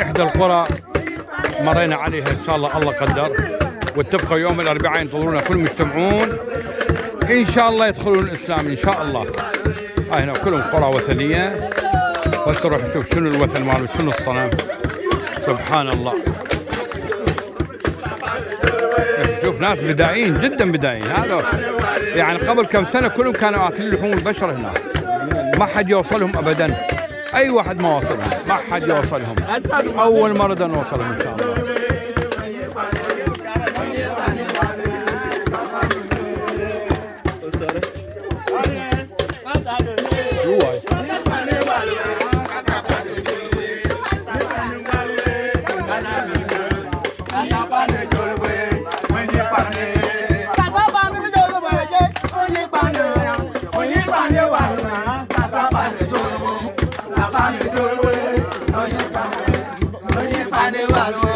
إحدى القرى مرينا عليها إن شاء الله قدر، وتبقى يوم الأربعاء ينتظرونا كل مجتمعون إن شاء الله يدخلون الإسلام إن شاء الله. هنا كلهم قرى وثنية، بس نروح نشوف شنو الوثن ماله شنو الصنم. سبحان الله، شوف ناس بدائيين جدا بدائيين. هذا يعني قبل كم سنة كلهم كانوا آكلين لحوم البشر هنا، ما حد يوصلهم أبدا. أي واحد ما وصلهم، ما حد يوصلهم. أول مرة نوصلهم إن شاء الله. Bye.